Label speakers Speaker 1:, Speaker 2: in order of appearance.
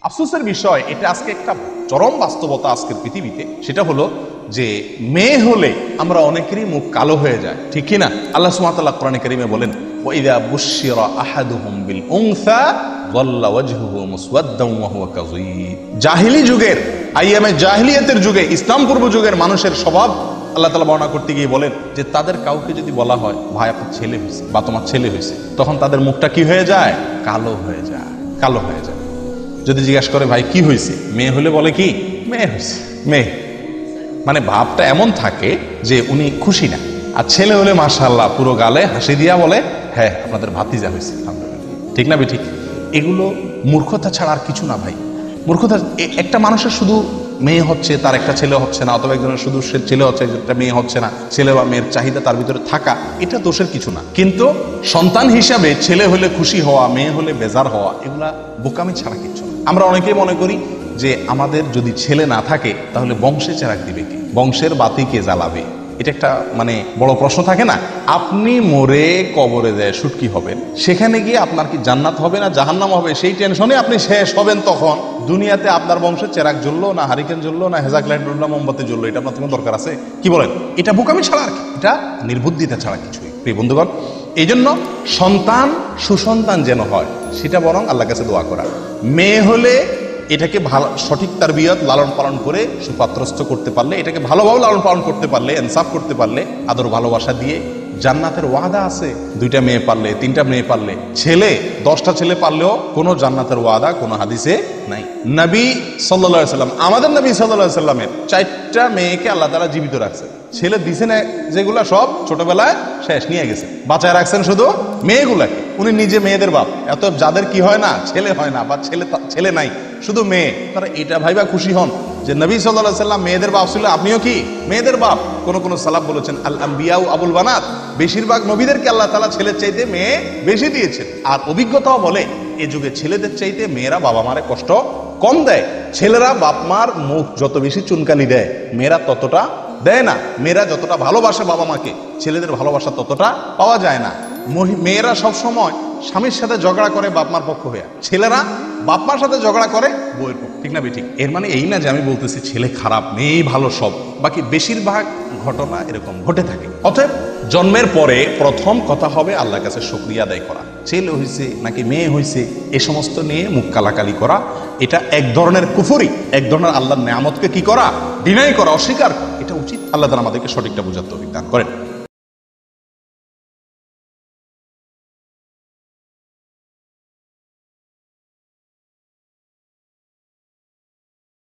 Speaker 1: আফসোসের বিষয়, এটা আজকে একটা চরম বাস্তবতা আজকের পৃথিবীতে। সেটা হলো যে মেয়ে হলে আমরা অনেকেরই মুখ কালো হয়ে যায়, ঠিক কিনা? আল্লাহ সুবহানাহু ওয়া তাআলা কোরআনে কারীমে বলেন, ওয়াইদা বুশশিরা আহাদুহুম বিল উনসা যাল্লা ওয়াজহুহু মুসওয়াদ্দান ওয়া হুয়া কাযীব। জাহিলি যুগের, আইয়ামে জাহিলিয়াতের যুগে, ইসলাম পূর্ব যুগের মানুষের স্বভাব আল্লাহ তাআলা বর্ণনা করতে গিয়ে বলেন যে তাদের কাউকে যদি বলা হয় ভাই আপনার ছেলে হয়েছে বা তোমার ছেলে হয়েছে, তখন তাদের মুখটা কি হয়ে যায়? কালো হয়ে যায়, কালো হয়ে যায়। যদি জিজ্ঞাসা করে ভাই কি হয়েছে, মেয়ে হলে বলে কি মেয়ে হয়েছে, মেয়ে। মানে ভাবটা এমন থাকে যে উনি খুশি না। আর ছেলে হলে মাশাআল্লাহ পুরো গালে হাসি দিয়া বলে হ্যাঁ আপনাদের ভাতিজা হয়েছে, আলহামদুলিল্লাহ। ঠিক না বে ঠিক? এগুলো মূর্খতা ছাড়া আর কিছু না ভাই। মূর্খতা, একটা মানুষের শুধু মেয়ে হচ্ছে তার একটা ছেলে হচ্ছে না, অথবা একজনের শুধু ছেলে হচ্ছে একটা মেয়ে হচ্ছে না, ছেলে বা মেয়ের চাহিদা তার ভিতরে থাকা, এটা দোষের কিছু না। কিন্তু সন্তান হিসাবে ছেলে হলে খুশি হওয়া, মেয়ে হলে বেজার হওয়া, এগুলা বোকামি ছাড়া কিছু না। আমরা অনেকেই মনে করি যে আমাদের যদি ছেলে না থাকে তাহলে বংশে চেরাগ দিবে কে, বংশের বাতি কে জ্বালাবে? এটা একটা মানে বড় প্রশ্ন থাকে না? আপনি মরে কবরে দেয় সুটকি হবেন, সেখানে গিয়ে আপনার কি জান্নাত হবে না জাহান্নাম হবে, সেই টেনশনে আপনি শেষ হবেন। তখন দুনিয়াতে আপনার বংশের চেরাগ জ্বললো না, হারিকেন জ্বললো না, হেজাক লাইট জ্বললো, মোমবাতি জ্বললো, এটা আপনার কোনো দরকার আছে? কি বলেন? এটা বোকামি ছাড়া আর কি, এটা নির্বুদ্ধিতা ছাড়া কিছুই। প্রিয় বন্ধুগণ, এই জন্য সন্তান সুসন্তান যেন হয় সেটা বরং আল্লাহর কাছে দোয়া করা। মেয়ে হলে এটাকে ভালো সঠিক তারবিয়ত লালন পালন করে সুপাত্রস্থ করতে পারলে, এটাকে ভালোভাবে লালন পালন করতে পারলে, ইনসাফ করতে পারলে, আদর ভালোবাসা দিয়ে, জান্নাতের ওয়াদা আছে। 2টা মেয়ে পারলে, 3টা মেয়ে পারলে, ছেলে 10টা ছেলে পারলেও কোনো জান্নাতের ওয়াদা কোনো হাদিসে নাই। নবী সাল্লাল্লাহু আলাইহি সাল্লাম, আমাদের নবী সাল্লাল্লাহু আলাইহি সাল্লামের 4টা মেয়েকে আল্লাহ তাআলা জীবিত রাখছে। ছেলে দিছে না যেগুলা সব ছোটবেলায় শেষ নিয়ে গেছে, বাঁচায় রাখছেন শুধু মেয়েগুলাকে। উনি নিজে মেয়েদের বাপ। এত যাদের কি হয় না, ছেলে হয় না বা ছেলে নাই, শুধু মেয়ে, তারা এটা ভাইবা খুশি হন যে নবী সাল্লাল্লাহু আলাইহি সাল্লাম মেয়েদের বাপ ছিল, আপনিও কি মেয়েদের বাপ। কোন সালাফ বলেছেন আল আম্বিয়া আবুল বানাত, বেশিরভাগ নবীদেরকে আল্লাহ তাআলা ছেলের চাইতে মেয়ে বেশি দিয়েছেন। আর অভিজ্ঞতাও বলে এই যুগে ছেলেদের চাইতে মেয়েরা বাবা মারে কষ্ট কম দেয়। ছেলেরা বাপ মার মুখ যত বেশি চুনকালি দেয়, মেয়েরা ততটা দেয় না। মেয়েরা যতটা ভালোবাসে বাবা মাকে, ছেলেদের ভালোবাসা ততটা পাওয়া যায় না। মেয়েরা সব সময় স্বামীর সাথে ঝগড়া করে বাপমার পক্ষ হয়ে, ছেলেরা বাপমার সাথে ঝগড়া করে বউয়ের পক্ষ। ঠিক না ঠিক? এর মানে এই না যে আমি বলতেছি ছেলে খারাপ মেয়েই ভালো সব, বাকি বেশিরভাগ ঘটনা এরকম ঘটে থাকে। অতএব জন্মের পরে প্রথম কথা হবে আল্লাহর কাছে শুকরিয়া আদায় করা। ছেলে হয়েছে নাকি মেয়ে হয়েছে এ সমস্ত নিয়ে মুখ কালাকালি করা, এটা এক ধরনের কুফরি, এক ধরনের আল্লাহর নেয়ামতকে কি করা, ডিনাই করা, অস্বীকার করা। এটা উচিত। আল্লাহ তাআলা আমাদেরকে সঠিকটা বোঝার তৌফিক দান করেন।